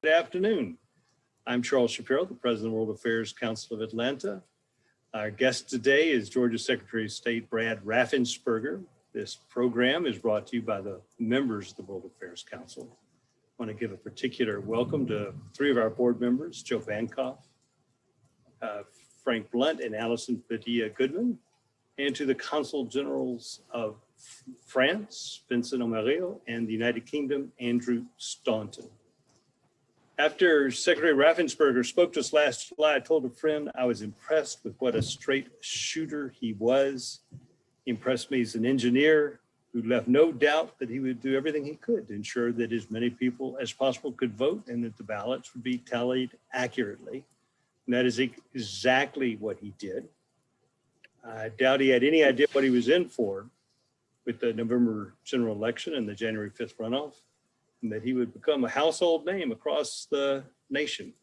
Good afternoon. I'm Charles Shapiro, the President of the World Affairs Council of Atlanta. Our guest today is Georgia Secretary of State Brad Raffensperger. This program is brought to you by the members of the World Affairs Council. I want to give a particular welcome to three of our board members, Joe Bankoff, Frank Blunt, and Alison Padilla-Goodman, and to the Consul Generals of France, Vincent Omerio, and the United Kingdom, Andrew Staunton. After Secretary Raffensperger spoke to us last July, I told a friend I was impressed with what a straight shooter he was. He impressed me as an engineer who left no doubt that he would do everything he could to ensure that as many people as possible could vote and that the ballots would be tallied accurately. And that is exactly what he did. I doubt he had any idea what he was in for with the November general election and the January 5th runoff, and that he would become a household name across the nation.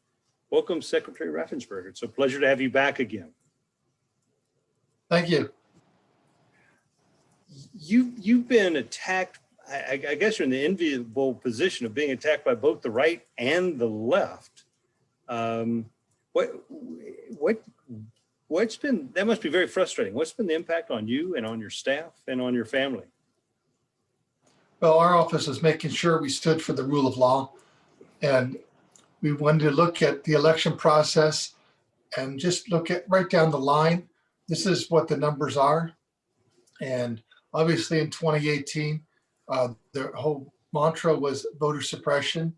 Welcome, Secretary Raffensperger. It's a pleasure to have you back again. Thank you. You've been attacked, I guess you're in the enviable position of being attacked by both the right and the left. What's been, that must be very frustrating. What's been the impact on you and on your staff and on your family? Well, our office is making sure we stood for the rule of law, and we wanted to look at the election process and just look at right down the line. This is what the numbers are. And obviously in 2018, the whole mantra was voter suppression.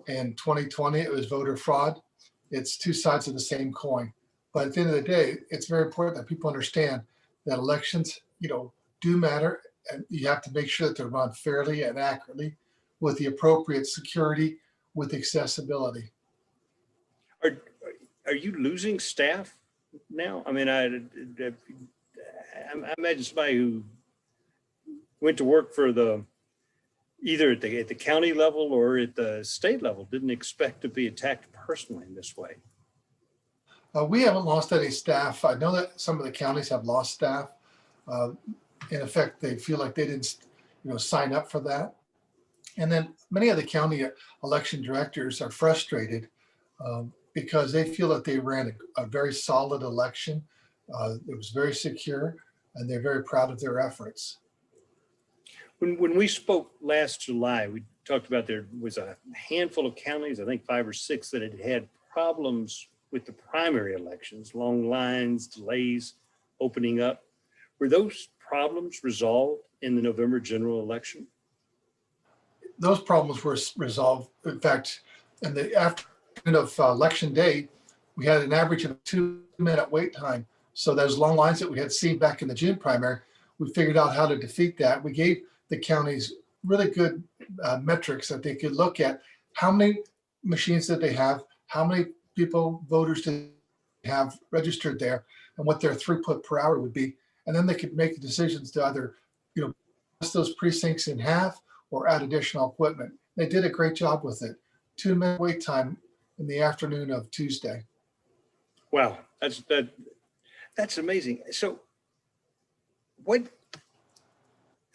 In 2020, it was voter fraud. It's two sides of the same coin. But at the end of the day, it's very important that people understand that elections, do matter. And you have to make sure that they're run fairly and accurately with the appropriate security, with accessibility. Are you losing staff now? I mean, I imagine somebody who went to work for either at the county level or at the state level didn't expect to be attacked personally in this way. We haven't lost any staff. I know that some of the counties have lost staff. In effect, they feel like they didn't, sign up for that. And then many of the county election directors are frustrated because they feel that they ran a very solid election. It was very secure, and they're very proud of their efforts. When we spoke last July, we talked about there was a handful of counties, I think 5 or 6, that had had problems with the primary elections, long lines, delays, opening up. Were those problems resolved in the November general election? Those problems were resolved. In fact, in the afternoon of election day, we had an average of a 2-minute wait time. So those long lines that we had seen back in the June primary, we figured out how to defeat that. We gave the counties really good metrics that they could look at. How many machines did they have? How many voters did they have registered there, and what their throughput per hour would be. And then they could make decisions to either, cut those precincts in half or add additional equipment. They did a great job with it. 2-minute wait time in the afternoon of Tuesday. Wow, that's amazing. So what,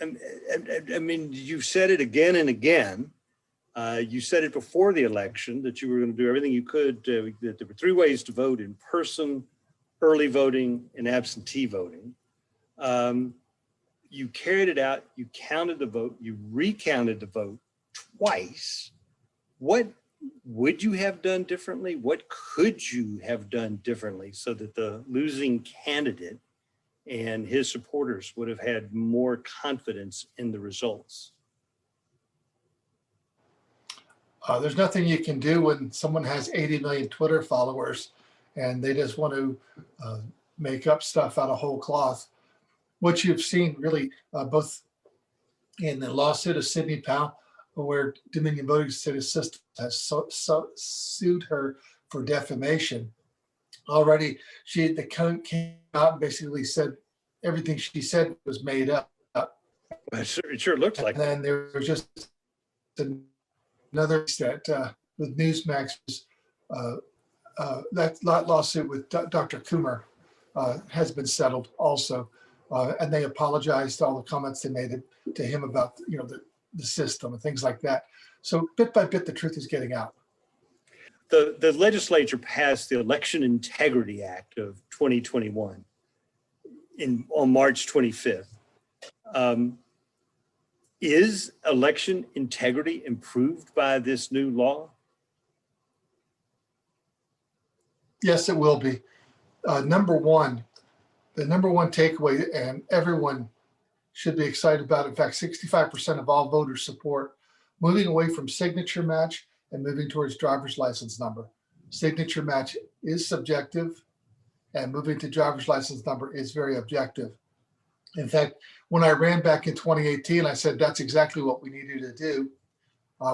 I mean, you've said it again and again. You said it before the election that you were going to do everything you could, that there were 3 ways to vote: in person, early voting, and absentee voting. You carried it out, you counted the vote, you recounted the vote twice. What would you have done differently? What could you have done differently so that the losing candidate and his supporters would have had more confidence in the results? There's nothing you can do when someone has 80 million Twitter followers and they just want to make up stuff out of whole cloth. What you've seen really both in the lawsuit of Sidney Powell, where Dominion Voting Systems has sued her for defamation. Already, the county came out and basically said everything she said was made up. It sure looks like. And then there was just another that with Newsmax, that lawsuit with Dr. Coomer has been settled also. And they apologized to all the comments they made to him about the system and things like that. So bit by bit, the truth is getting out. the legislature passed the Election Integrity Act of 2021 on March 25th. Is election integrity improved by this new law? Yes, it will be. The number one takeaway, and everyone should be excited about. In fact, 65% of all voters support moving away from signature match and moving towards driver's license number. Signature match is subjective, and moving to driver's license number is very objective. In fact, when I ran back in 2018, I said that's exactly what we needed to do.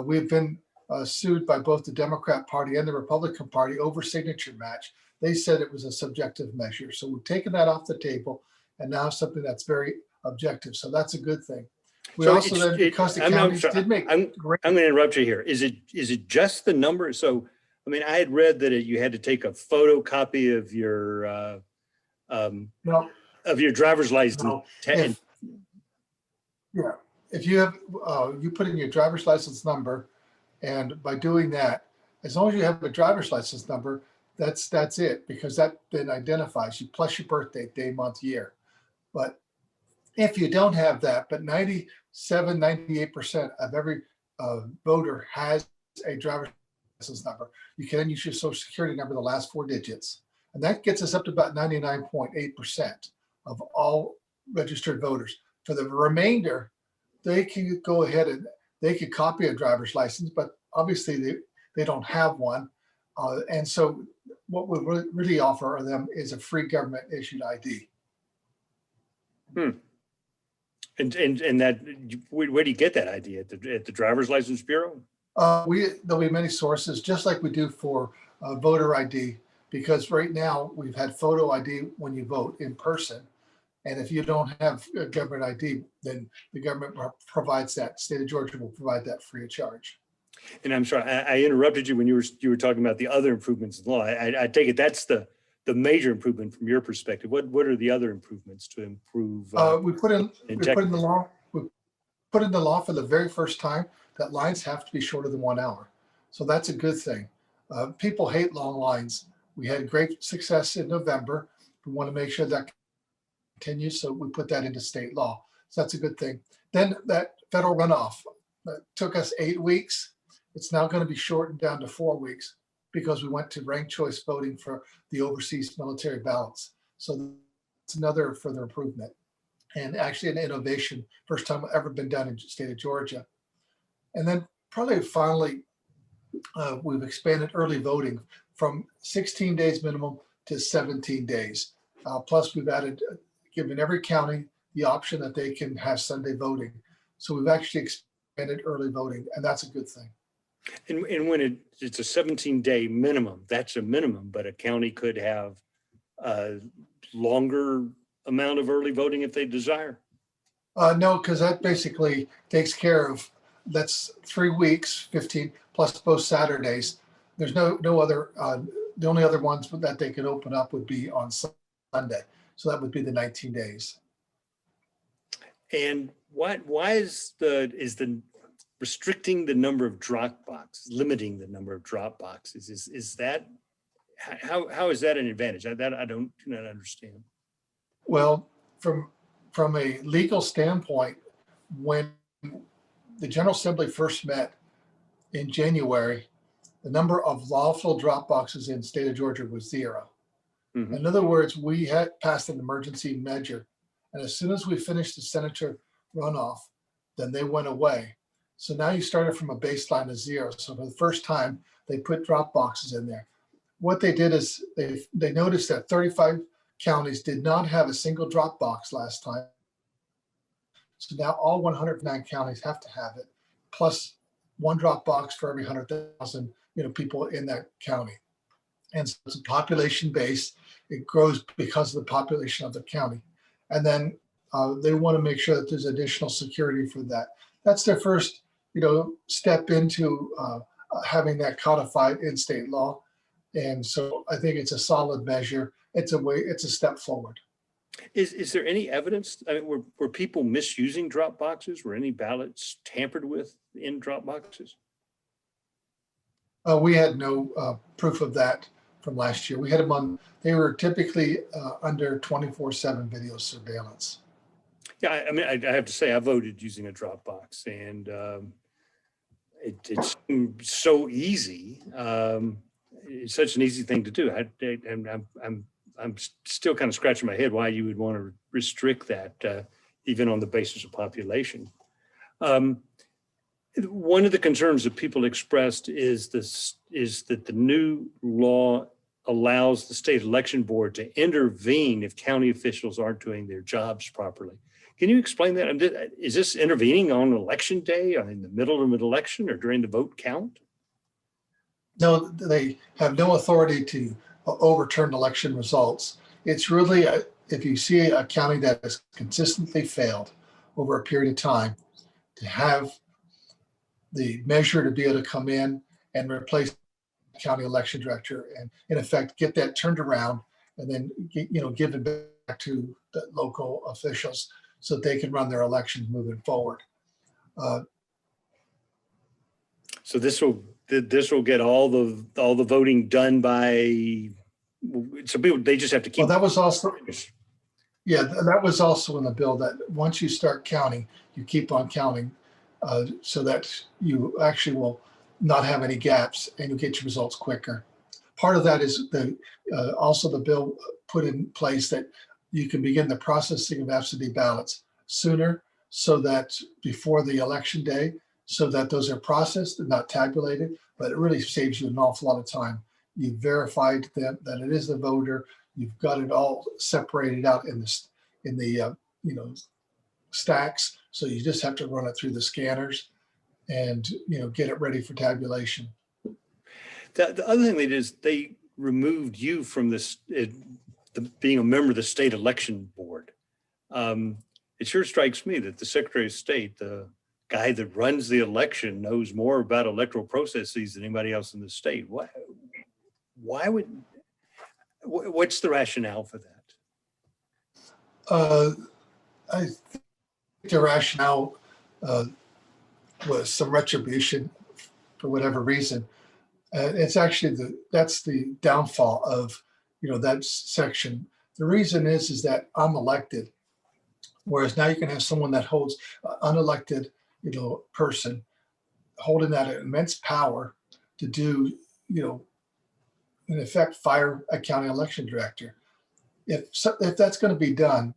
We've been sued by both the Democrat Party and the Republican Party over signature match. They said it was a subjective measure. So we've taken that off the table and now something that's very objective. So that's a good thing. We So also then, because the counties did make great. I'm going to interrupt you here. Is it just the number? So, I mean, I had read that you had to take a photocopy of your No, of your driver's license. no. If you have, you put in your driver's license number, and by doing that, as long as you have a driver's license number, that's it, because that then identifies you, plus your birthday, day, month, year. But if you don't have that, but 98% of every voter has a driver's license number, you can then use your social security number, the last 4 digits. And that gets us up to about 99.8% of all registered voters. For the remainder, they can go ahead and they could copy a driver's license, but obviously they don't have one. And so what we really offer them is a free government issued ID. And that, where do you get that ID? At the Driver's License Bureau? There'll be many sources, just like we do for voter ID, because right now we've had photo ID when you vote in person. And if you don't have a government ID, then the government provides that. State of Georgia will provide that free of charge. And I'm sorry, I interrupted you when you were talking about the other improvements in the law. I take it that's the major improvement from your perspective. What are the other improvements to improve? We put in the law for the very first time that lines have to be shorter than 1 hour. So that's a good thing. People hate long lines. We had great success in November. We want to make sure that continues, so we put that into state law. So that's a good thing. Then that federal runoff took us 8 weeks. It's now going to be shortened down to 4 weeks because we went to ranked choice voting for the overseas military ballots. So that's another further improvement, and actually an innovation, first time ever been done in the state of Georgia. And then probably finally, we've expanded early voting from 16 days minimum to 17 days. Plus we've given every county the option that they can have Sunday voting. So we've actually expanded early voting, and that's a good thing. And when it's a 17-day minimum, that's a minimum, but a county could have a longer amount of early voting if they desire. No, because that basically takes care of, that's 3 weeks, 15 plus both Saturdays. There's no other, the only other ones that they could open up would be on Sunday. So that would be the 19 days. And why is the restricting the number of drop boxes, limiting the number of drop boxes, is that, how is that an advantage? That I do not understand. Well, from a legal standpoint, when the General Assembly first met in January, the number of lawful drop boxes in the state of Georgia was 0. Mm-hmm. In other words, we had passed an emergency measure. And as soon as we finished the senator runoff, then they went away. So now you started from a baseline of 0. So for the first time, they put drop boxes in there. What they did is they noticed that 35 counties did not have a single drop box last time. So now all 109 counties have to have it, plus 1 drop box for every 100,000 people in that county. And so it's a population base. It grows because of the population of the county. And then they want to make sure that there's additional security for that. That's their first, step into having that codified in state law. And so I think it's a solid measure. It's a step forward. Is there any evidence? I mean, were people misusing drop boxes? Were any ballots tampered with in drop boxes? We had no proof of that from last year. We had them on, they were typically under 24/7 video surveillance. Yeah, I mean, I have to say, I voted using a Dropbox, and it's so easy. It's such an easy thing to do. And I'm still kind of scratching my head why you would want to restrict that, even on the basis of population. One of the concerns that people expressed is that the new law allows the state election board to intervene if county officials aren't doing their jobs properly. Can you explain that? Is this intervening on election day, or in the middle of an election, or during the vote count? No, they have no authority to overturn election results. It's really, if you see a county that has consistently failed over a period of time, to have the measure to be able to come in and replace the county election director and in effect get that turned around and then give it back to the local officials so that they can run their elections moving forward. So this will get all the voting done by, so people, they just have to keep. Well, that was also, yeah, that was also in the bill, that once you start counting, you keep on counting, so that you actually will not have any gaps and you'll get your results quicker. Part of that is also the bill put in place that you can begin the processing of absentee ballots sooner, so that before the election day, so that those are processed and not tabulated, but it really saves you an awful lot of time. You've verified that it is the voter. You've got it all separated out in the stacks. So you just have to run it through the scanners and get it ready for tabulation. The other thing they did is they removed you from this being a member of the state election board. It sure strikes me that the Secretary of State, the guy that runs the election, knows more about electoral processes than anybody else in the state. What's the rationale for that? I think the rationale was some retribution for whatever reason. It's actually that's the downfall of that section. The reason is that I'm elected, whereas now you can have someone that holds unelected person holding that immense power to do in effect fire a county election director. If that's going to be done,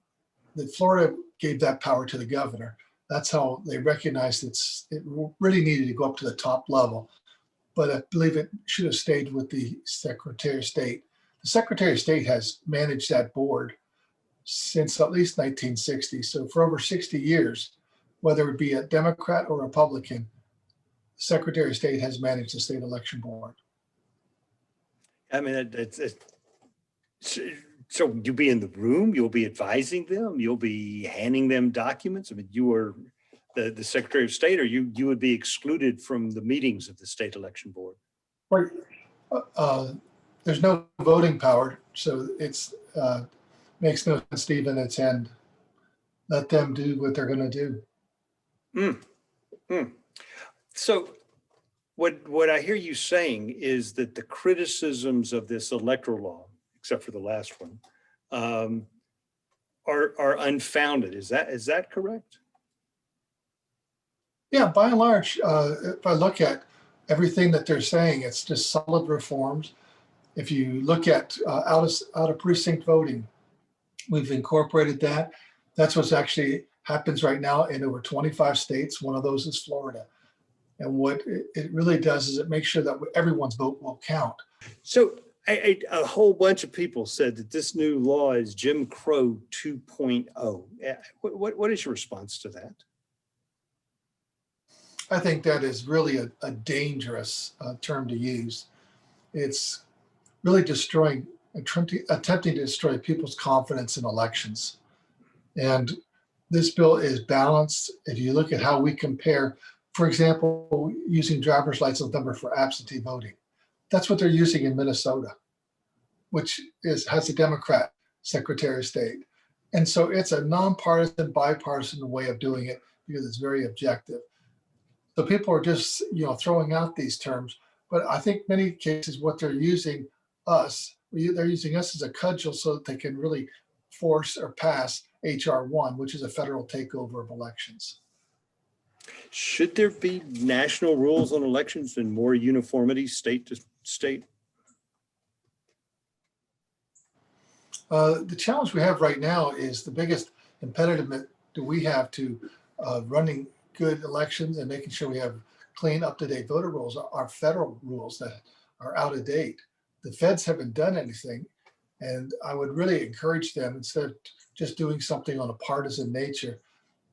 that Florida gave that power to the governor. That's how they recognized it really needed to go up to the top level. But I believe it should have stayed with the Secretary of State. The Secretary of State has managed that board since at least 1960. So for over 60 years, whether it be a Democrat or Republican, the Secretary of State has managed the state election board. I mean, so you'll be in the room, you'll be advising them, you'll be handing them documents. I mean, you are the Secretary of State, or you would be excluded from the meetings of the state election board. Right. There's no voting power, so it's makes no sense to even attend. Let them do what they're going to do. So what I hear you saying is that the criticisms of this electoral law, except for the last one, are unfounded. Is that correct? Yeah, by and large, if I look at everything that they're saying, it's just solid reforms. If you look at out of precinct voting, we've incorporated that. That's what's actually happens right now in over 25 states. One of those is Florida. And what it really does is it makes sure that everyone's vote will count. So a whole bunch of people said that this new law is Jim Crow 2.0. What is your response to that? I think that is really a dangerous term to use. It's really attempting to destroy people's confidence in elections. And this bill is balanced. If you look at how we compare, for example, using driver's license number for absentee voting, that's what they're using in Minnesota, which has a Democrat Secretary of State. And so it's a nonpartisan, bipartisan way of doing it because it's very objective. So people are just throwing out these terms, But I think many cases what they're using us as a cudgel so that they can really force or pass HR1, which is a federal takeover of elections. Should there be national rules on elections and more uniformity state to state? The challenge we have right now is the biggest impediment that we have to running good elections and making sure we have clean, up-to-date voter rolls are federal rules that are out of date. The feds haven't done anything, and I would really encourage them, instead of just doing something on a partisan nature,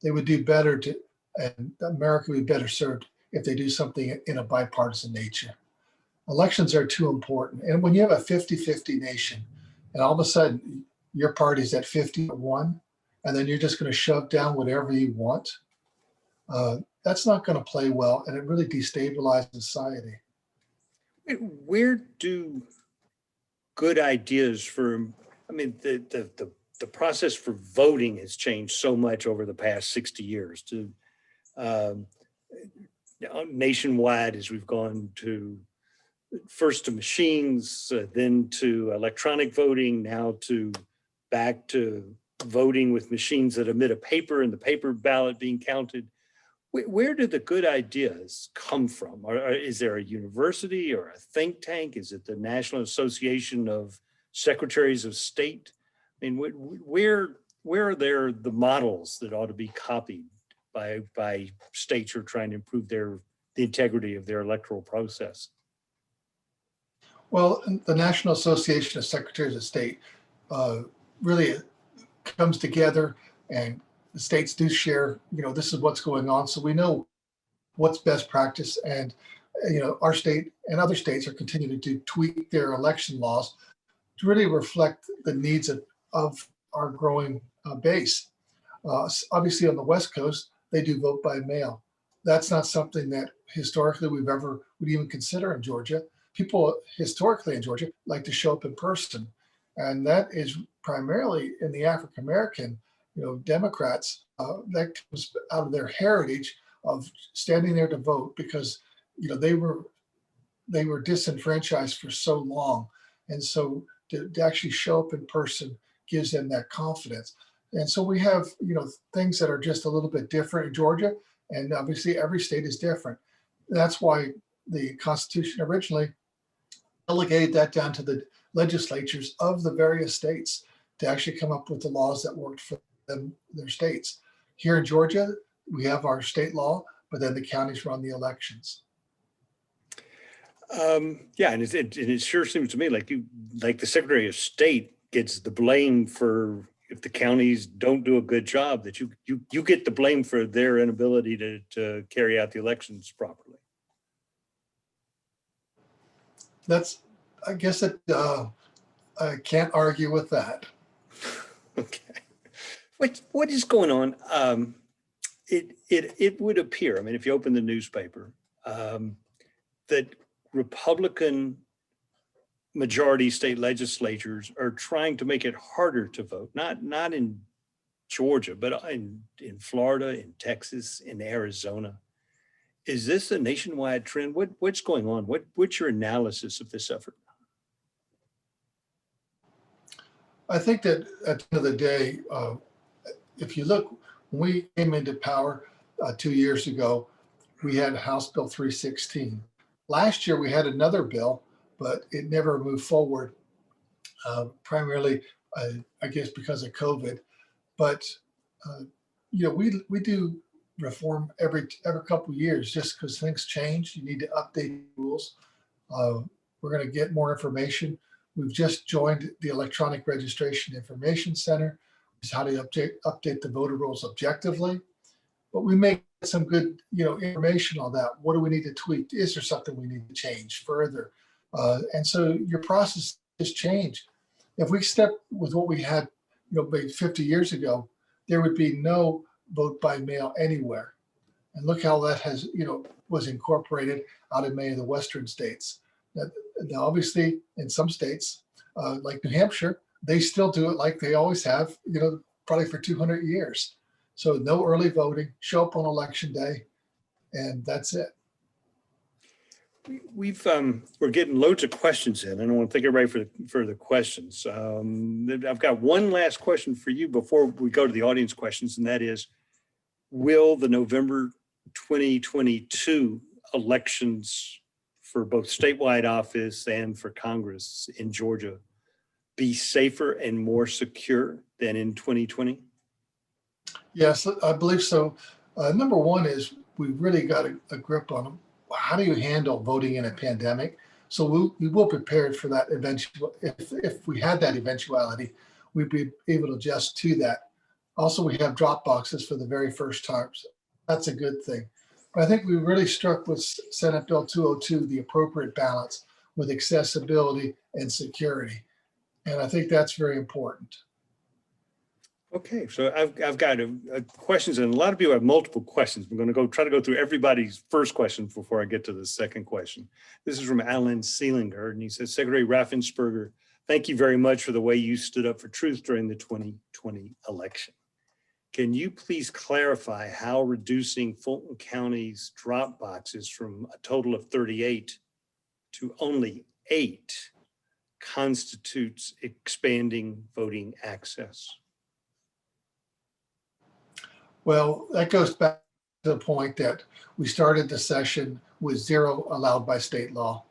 they would do better and America would be better served if they do something in a bipartisan nature. Elections are too important. And when you have a 50-50 nation, and all of a sudden your party's at 50-1, and then you're just going to shove down whatever you want, that's not going to play well, and it really destabilizes society. Where do good ideas for, I mean, the process for voting has changed so much over the past 60 years to nationwide, as we've gone to first to machines, then to electronic voting, now to back to voting with machines that emit a paper and the paper ballot being counted. Where do the good ideas come from? Or is there a university or a think tank? Is it the National Association of Secretaries of State? I mean, where are there the models that ought to be copied by states who are trying to improve the integrity of their electoral process? Well, the National Association of Secretaries of State really comes together, and the states do share, this is what's going on. So we know what's best practice. And, our state and other states are continuing to tweak their election laws to really reflect the needs of our growing base. Obviously on the West Coast, they do vote by mail. That's not something that historically would even consider in Georgia. People historically in Georgia like to show up in person. And that is primarily in the African-American, Democrats, that comes out of their heritage of standing there to vote because, they were disenfranchised for so long. And so to actually show up in person gives them that confidence. And so we have, things that are just a little bit different in Georgia. And obviously every state is different. That's why the Constitution originally delegated that down to the legislatures of the various states to actually come up with the laws that worked for them, their states. Here in Georgia, we have our state law, but then the counties run the elections. Yeah, and it sure seems to me like the Secretary of State gets the blame for if the counties don't do a good job, that you get the blame for their inability to carry out the elections properly. I guess that I can't argue with that. Okay. What is going on? It would appear, I mean, if you open the newspaper, that Republican majority state legislatures are trying to make it harder to vote, not in Georgia, but in Florida, in Texas, in Arizona. Is this a nationwide trend? What's going on? What's your analysis of this effort? I think that at the end of the day, if you look, when we came into power 2 years ago, we had House Bill 316. Last year, we had another bill, but it never moved forward, primarily, I guess, because of COVID. But, we do reform every couple of years just because things change. You need to update rules. We're going to get more information. We've just joined the Electronic Registration Information Center, which is how to update the voter rolls objectively. But we make some good, information on that. What do we need to tweak? Is there something we need to change further? And so your process has changed. If we step with what we had, maybe 50 years ago, there would be no vote by mail anywhere. And look how that has, was incorporated out of many of the Western states. Now, obviously, in some states, like New Hampshire, they still do it like they always have, probably for 200 years. So no early voting, show up on election day, and that's it. We're getting loads of questions in, and I want to thank everybody for the questions. I've got one last question for you before we go to the audience questions, and that is, will the November 2022 elections for both statewide office and for Congress in Georgia be safer and more secure than in 2020? Yes, I believe so. Number one is we've really got a grip on them. How do you handle voting in a pandemic? So we will prepare for that eventual. If we had that eventuality, we'd be able to adjust to that. Also, we have drop boxes for the very first times. That's a good thing. But I think we really struck with Senate Bill 202 the appropriate balance with accessibility and security. And I think that's very important. Okay, so I've got questions, and a lot of people have multiple questions. I'm going to try to go through everybody's first question before I get to the second question. This is from Alan Seelinger, and he says, Secretary Raffensperger, thank you very much for the way you stood up for truth during the 2020 election. Can you please clarify how reducing Fulton County's drop boxes from a total of 38 to only 8 constitutes expanding voting access? Well, that goes back to the point that we started the session with 0 allowed by state law.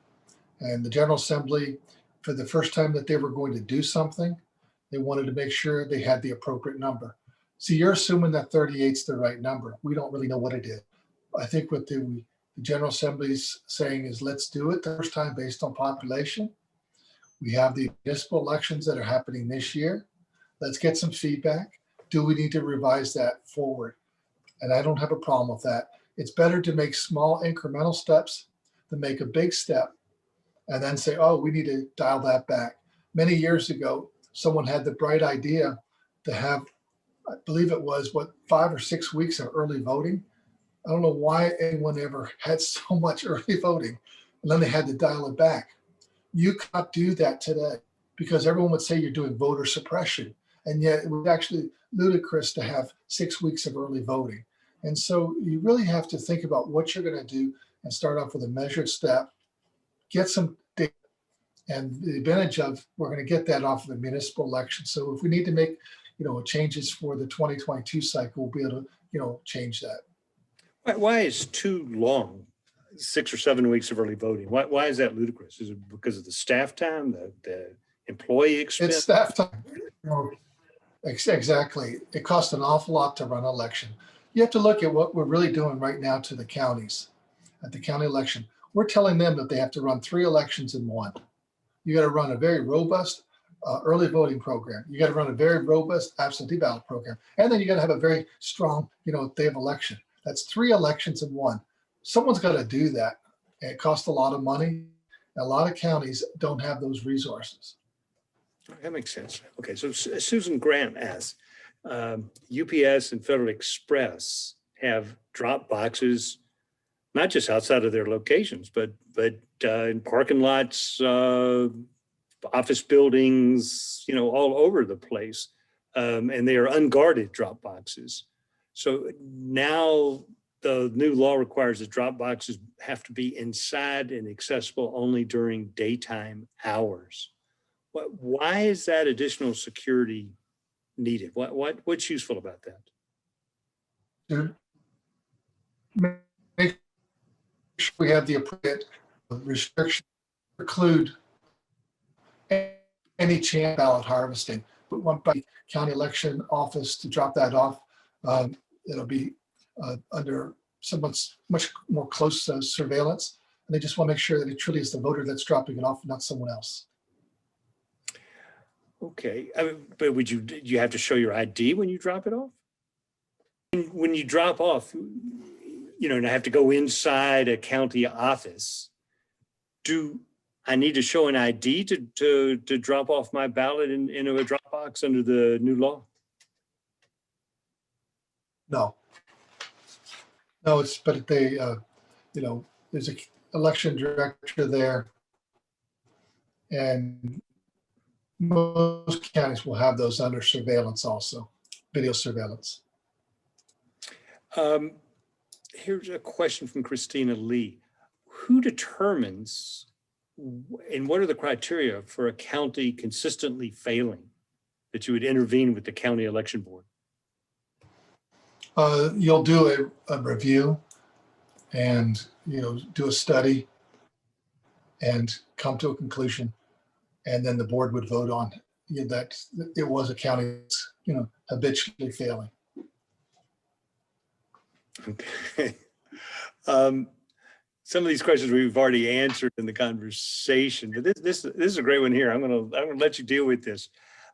And the General Assembly, for the first time that they were going to do something, they wanted to make sure they had the appropriate number. See, you're assuming that 38 is the right number. We don't really know what it is. I think what the General Assembly's saying is let's do it the first time based on population. We have the municipal elections that are happening this year. Let's get some feedback. Do we need to revise that forward? And I don't have a problem with that. It's better to make small incremental steps than make a big step and then say, oh, we need to dial that back. Many years ago, someone had the bright idea to have, I believe it was, 5 or 6 weeks of early voting. I don't know why anyone ever had so much early voting, and then they had to dial it back. You can't do that today because everyone would say you're doing voter suppression. And yet it was actually ludicrous to have 6 weeks of early voting. And so you really have to think about what you're going to do and start off with a measured step, get some data. And the advantage of, we're going to get that off of the municipal election. So if we need to make, changes for the 2022 cycle, we'll be able to, change that. Why is too long, 6 or 7 weeks of early voting? Why is that ludicrous? Is it because of the staff time, the employee expense? It's staff time. Exactly. It costs an awful lot to run an election. You have to look at what we're really doing right now to the counties. At the county election, we're telling them that they have to run 3 elections in one. You got to run a very robust early voting program. You got to run a very robust absentee ballot program. And then you got to have a very strong, day of election. That's 3 elections in one. Someone's got to do that. And it costs a lot of money. A lot of counties don't have those resources. That makes sense. Okay, so Susan Grant asks, UPS and Federal Express have drop boxes, not just outside of their locations, but in parking lots, office buildings, all over the place. And they are unguarded drop boxes. So now the new law requires that drop boxes have to be inside and accessible only during daytime hours. Why is that additional security needed? What's useful about that? Make sure we have the appropriate restriction, preclude any chance ballot harvesting. But one by county election office to drop that off, it'll be under someone's much more close surveillance, and they just want to make sure that it truly is the voter that's dropping it off, not someone else. Okay, but do you have to show your ID when you drop it off? When you drop off, and I have to go inside a county office, do I need to show an ID to drop off my ballot into a drop box under the new law? No, but they, there's an election director there, and most counties will have those under surveillance also, video surveillance. Here's a question from Christina Lee. who determines and what are the criteria for a county consistently failing that you would intervene with the county election board? You'll do a review and, do a study and come to a conclusion. And then the board would vote on that it was a county, habitually failing. Okay. Some of these questions we've already answered in the conversation, but this is a great one here. I'm gonna let you deal with this.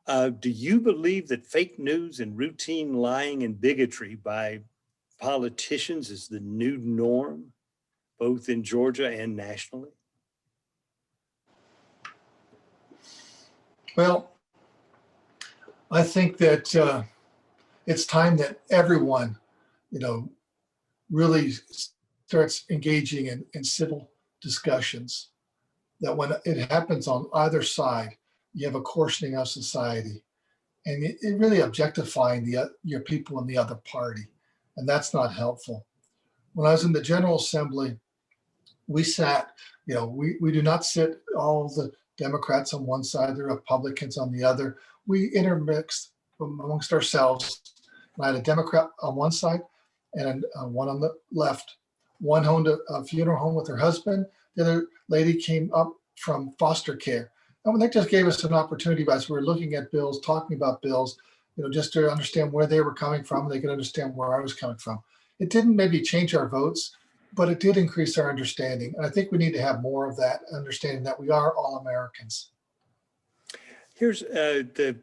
Do you believe that fake news and routine lying and bigotry by politicians is the new norm, both in Georgia and nationally? Well, I think that it's time that everyone, really starts engaging in civil discussions, that when it happens on either side, you have a coarsening of society and it really objectifying your people in the other party. And that's not helpful. When I was in the General Assembly, we sat, we do not sit all the Democrats on one side, the Republicans on the other. We intermixed amongst ourselves. I had a Democrat on one side and one on the left. One owned a funeral home with her husband. The other lady came up from foster care. And that just gave us an opportunity as we were looking at bills, talking about bills, just to understand where they were coming from. They could understand where I was coming from. It didn't maybe change our votes, but it did increase our understanding. And I think we need to have more of that understanding that we are all Americans. Here's the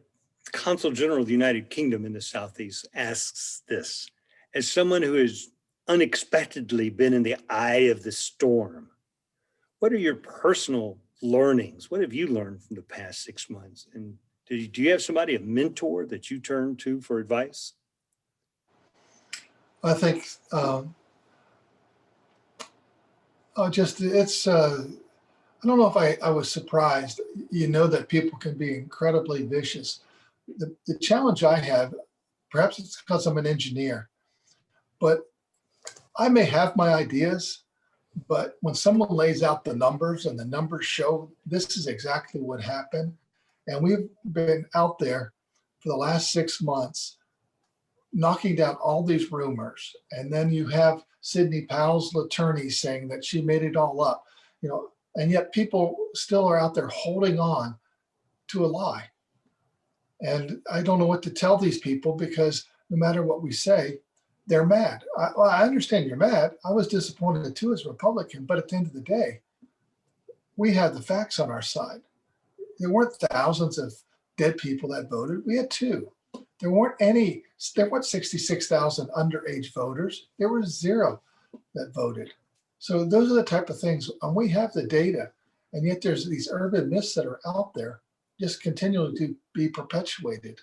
Consul General of the United Kingdom in the Southeast asks this. As someone who has unexpectedly been in the eye of the storm, what are your personal learnings? What have you learned from the past 6 months? And do you have somebody, a mentor that you turn to for advice? I think I don't know if I was surprised, that people can be incredibly vicious. The challenge I have, perhaps it's because I'm an engineer, but I may have my ideas, but when someone lays out the numbers and the numbers show this is exactly what happened, and we've been out there for the last 6 months knocking down all these rumors, and then you have Sidney Powell's attorney saying that she made it all up, and yet people still are out there holding on to a lie. And I don't know what to tell these people, because no matter what we say, they're mad. I understand you're mad. I was disappointed too as a Republican, but at the end of the day, we had the facts on our side. There weren't thousands of dead people that voted. We had 2. There weren't 66,000 underage voters. There were 0 that voted. So those are the type of things, and we have the data, and yet there's these urban myths that are out there just continually to be perpetuated.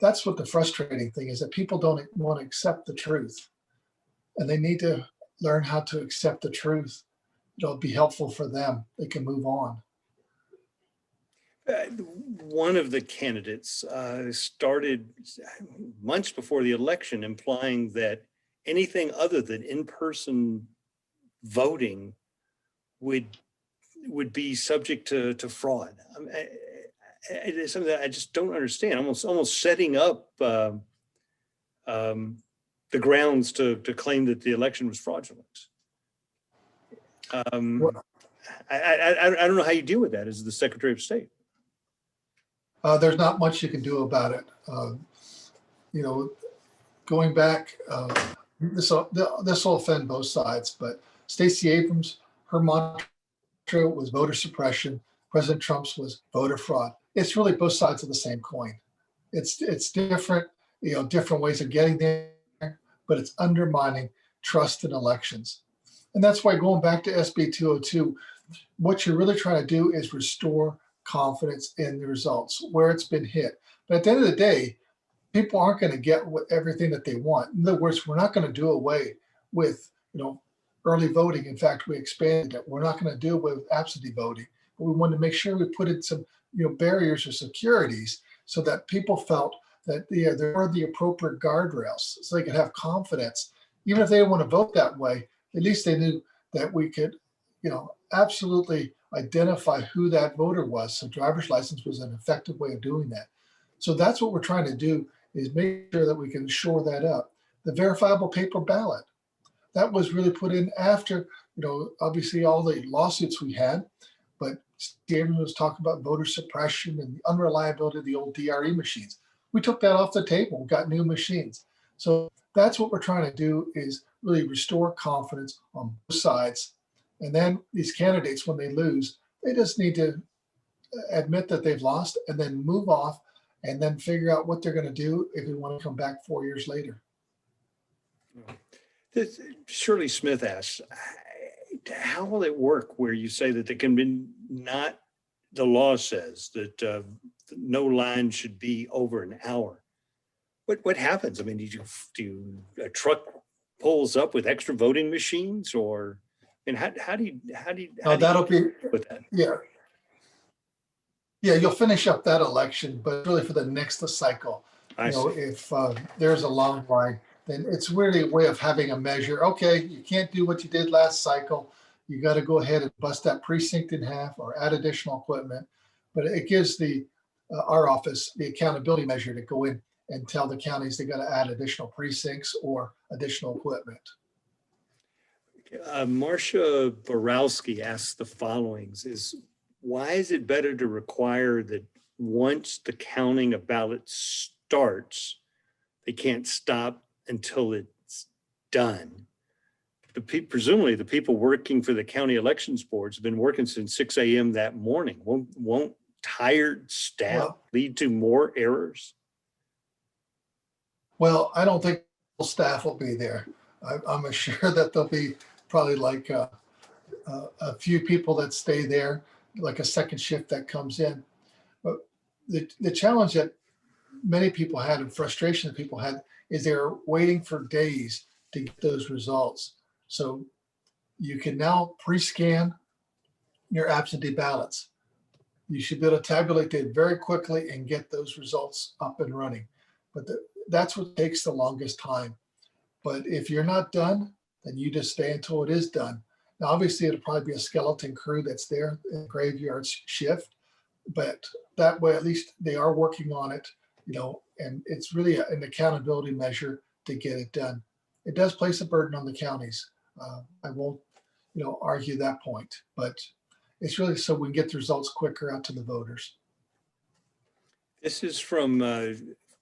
That's what the frustrating thing is, that people don't want to accept the truth, and they need to learn how to accept the truth. It'll be helpful for them. They can move on. One of the candidates started months before the election implying that anything other than in-person voting would be subject to fraud. It's something that I just don't understand. Almost setting up the grounds to claim that the election was fraudulent. I don't know how you deal with that as the Secretary of State. There's not much you can do about it. Going back, this will offend both sides, but Stacey Abrams, her mantra was voter suppression. President Trump's was voter fraud. It's really both sides of the same coin. It's different, different ways of getting there, but it's undermining trust in elections. And that's why, going back to SB 202, what you're really trying to do is restore confidence in the results where it's been hit. But at the end of the day, people aren't going to get everything that they want. In other words, we're not going to do away with, early voting. In fact, we expanded it. We're not going to do away with absentee voting, but we wanted to make sure we put in some, barriers or securities so that people felt that there were the appropriate guardrails, so they could have confidence. Even if they didn't want to vote that way, at least they knew that we could absolutely identify who that voter was. So driver's license was an effective way of doing that. So that's what we're trying to do, is make sure that we can shore that up. The verifiable paper ballot, that was really put in after, obviously all the lawsuits we had, but Stephen was talking about voter suppression and the unreliability of the old DRE machines. We took that off the table, got new machines. So that's what we're trying to do, is really restore confidence on both sides. And then these candidates, when they lose, they just need to admit that they've lost and then move off and then figure out what they're going to do if they want to come back 4 years later. Shirley Smith asks, how will it work where you say that there can be not, the law says that no line should be over an hour. What happens? I mean, do a truck pulls up with extra voting machines, or, and how do you That'll be with that? Yeah, you'll finish up that election, but really for the next cycle, if there's a long line, then it's really a way of having a measure. Okay, you can't do what you did last cycle. You got to go ahead and bust that precinct in half or add additional equipment. But it gives our office the accountability measure to go in and tell the counties they got to add additional precincts or additional equipment. Marcia Borowski asks the following: why is it better to require that once the counting of ballots starts, they can't stop until it's done? Presumably the people working for the county elections boards have been working since 6 a.m. that morning. Won't tired staff lead to more errors? Well, I don't think staff will be there. I'm sure that there'll be probably like a few people that stay there, like a second shift that comes in. But the challenge that many people had and frustration that people had is they're waiting for days to get those results. So you can now pre-scan your absentee ballots. You should be able to tabulate it very quickly and get those results up and running. But that's what takes the longest time. But if you're not done, then you just stay until it is done. Now, obviously, it'll probably be a skeleton crew that's there in the graveyard shift, but that way, at least they are working on it, and it's really an accountability measure to get it done. It does place a burden on the counties. I won't, argue that point, but it's really so we can get the results quicker out to the voters. This is from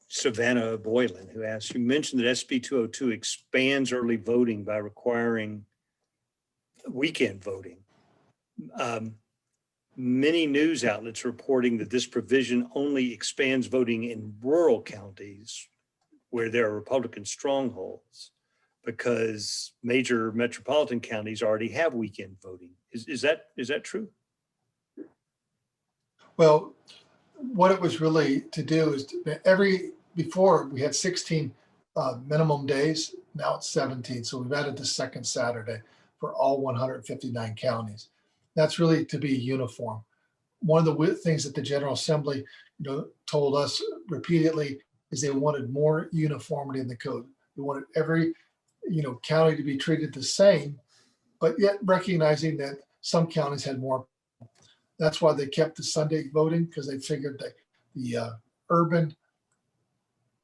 Savannah Boylan, who asks, you mentioned that SB 202 expands early voting by requiring weekend voting. Many news outlets reporting that this provision only expands voting in rural counties where there are Republican strongholds, because major metropolitan counties already have weekend voting. Is that true? Well, what it was really to do is before we had 16 minimum days, now it's 17. So we've added the second Saturday for all 159 counties. That's really to be uniform. One of the things that the General Assembly, told us repeatedly is they wanted more uniformity in the code. They wanted every, county to be treated the same, but yet recognizing that some counties had more. That's why they kept the Sunday voting, because they figured that the urban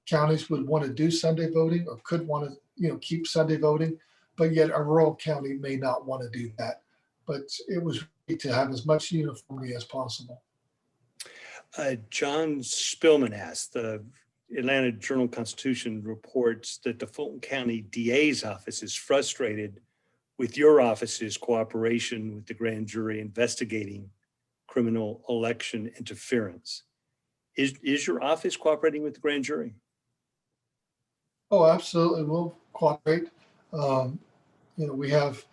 counties would want to do Sunday voting or could want to, keep Sunday voting, but yet a rural county may not want to do that. But it was really to have as much uniformity as possible. John Spillman asked, the Atlanta Journal-Constitution reports that the Fulton County DA's office is frustrated with your office's cooperation with the grand jury investigating criminal election interference. Is your office cooperating with the grand jury? Oh, absolutely. We'll cooperate. We have,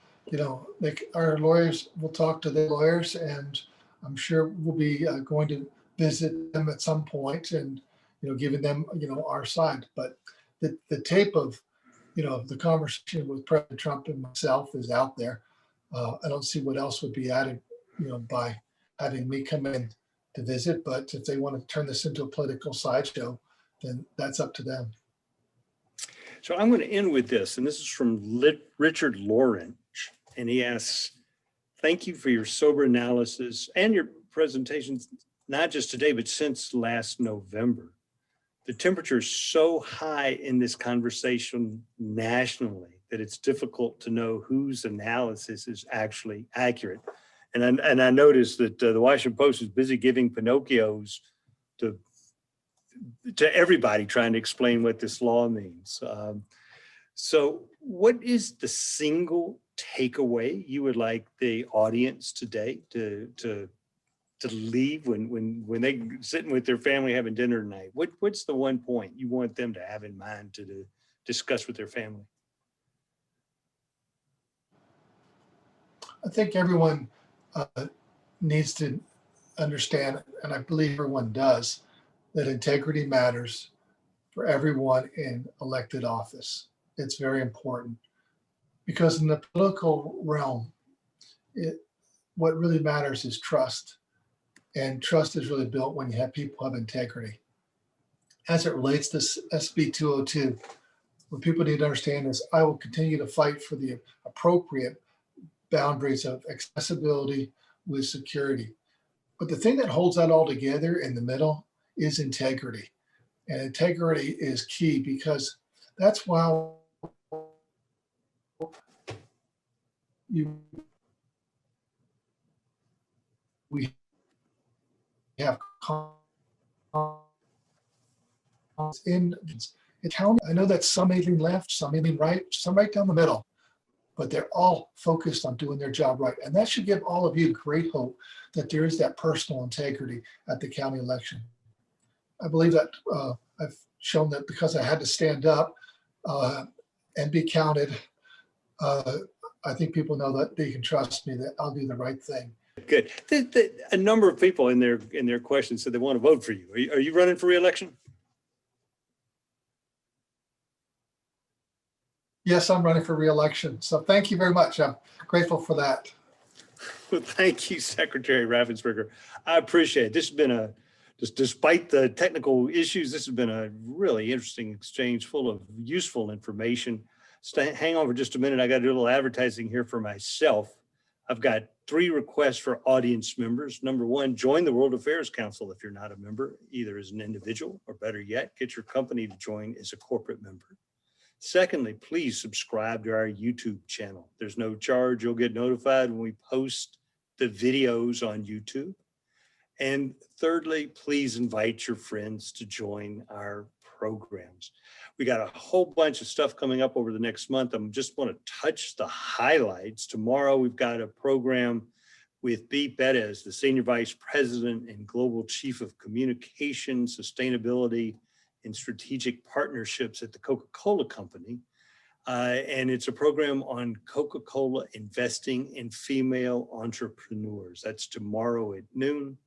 our lawyers will talk to their lawyers, and I'm sure we'll be going to visit them at some point and, giving them, our side. But the tape of, the conversation with President Trump and myself is out there. I don't see what else would be added, by having me come in to visit. But if they want to turn this into a political sideshow, then that's up to them. So I'm going to end with this, and this is from Richard Lawrence, and he asks, thank you for your sober analysis and your presentations, not just today, but since last November. The temperature is so high in this conversation nationally that it's difficult to know whose analysis is actually accurate. And I noticed that the Washington Post is busy giving Pinocchios to everybody trying to explain what this law means. So what is the single takeaway you would like the audience today to leave when they sitting with their family having dinner tonight? What's the one point you want them to have in mind to discuss with their family? I think everyone needs to understand, and I believe everyone does, that integrity matters for everyone in elected office. It's very important because in the political realm, what really matters is trust. And trust is really built when you have people have integrity. As it relates to SB 202, what people need to understand is I will continue to fight for the appropriate boundaries of accessibility with security. But the thing that holds that all together in the middle is integrity. And integrity is key because that's why we have in county. I know that some may lean left, some may lean right, some right down the middle, but they're all focused on doing their job right. And that should give all of you great hope that there is that personal integrity at the county election. I believe that I've shown that because I had to stand up and be counted, I think people know that they can trust me, that I'll do the right thing. Good. A number of people in their questions said they want to vote for you. Are you running for re-election? Yes, I'm running for re-election. So thank you very much. I'm grateful for that. Well, thank you, Secretary Raffensperger. I appreciate it. This has been despite the technical issues, this has been a really interesting exchange full of useful information. Hang on for just a minute. I got to do a little advertising here for myself. I've got 3 requests for audience members. Number 1, join the World Affairs Council if you're not a member, either as an individual or better yet, get your company to join as a corporate member. Secondly, please subscribe to our YouTube channel. There's no charge. You'll get notified when we post the videos on YouTube. And thirdly, please invite your friends to join our programs. We got a whole bunch of stuff coming up over the next month. I just want to touch the highlights. Tomorrow, we've got a program with Beat Bettis, the Senior Vice President and Global Chief of Communication, Sustainability, and Strategic Partnerships at the Coca-Cola Company. And it's a program on Coca-Cola investing in female entrepreneurs. That's tomorrow at noon.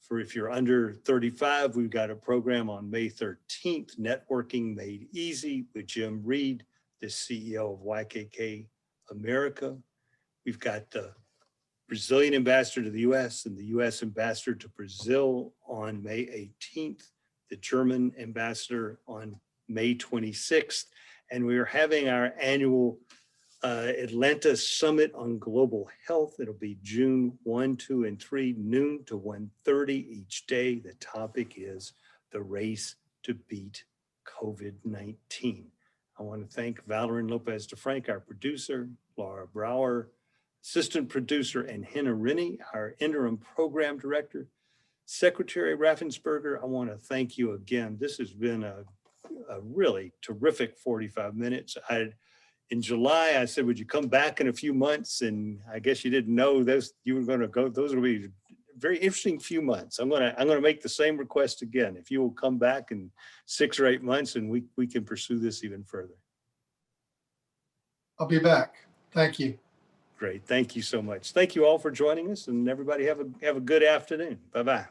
For if you're under 35, we've got a program on May 13th, Networking Made Easy with Jim Reed, the CEO of YKK America. We've got the Brazilian ambassador to the US and the US ambassador to Brazil on May 18th, the German ambassador on May 26th. And we are having our annual Atlanta Summit on Global Health. It'll be June 1, 2, and 3, noon to 1:30 each day. The topic is the race to beat COVID-19. I want to thank Valerie Lopez DeFrank, our producer, Laura Brower, assistant producer, and Henna Rennie, our interim program director. Secretary Raffensperger, I want to thank you again. This has been a really terrific 45 minutes. In July, I said, would you come back in a few months? And I guess you didn't know those, you were going to go, those will be very interesting few months. I'm going to make the same request again. If you will come back in 6 or 8 months and we can pursue this even further. I'll be back. Thank you. Great. Thank you so much. Thank you all for joining us, and everybody have a good afternoon. Bye-bye.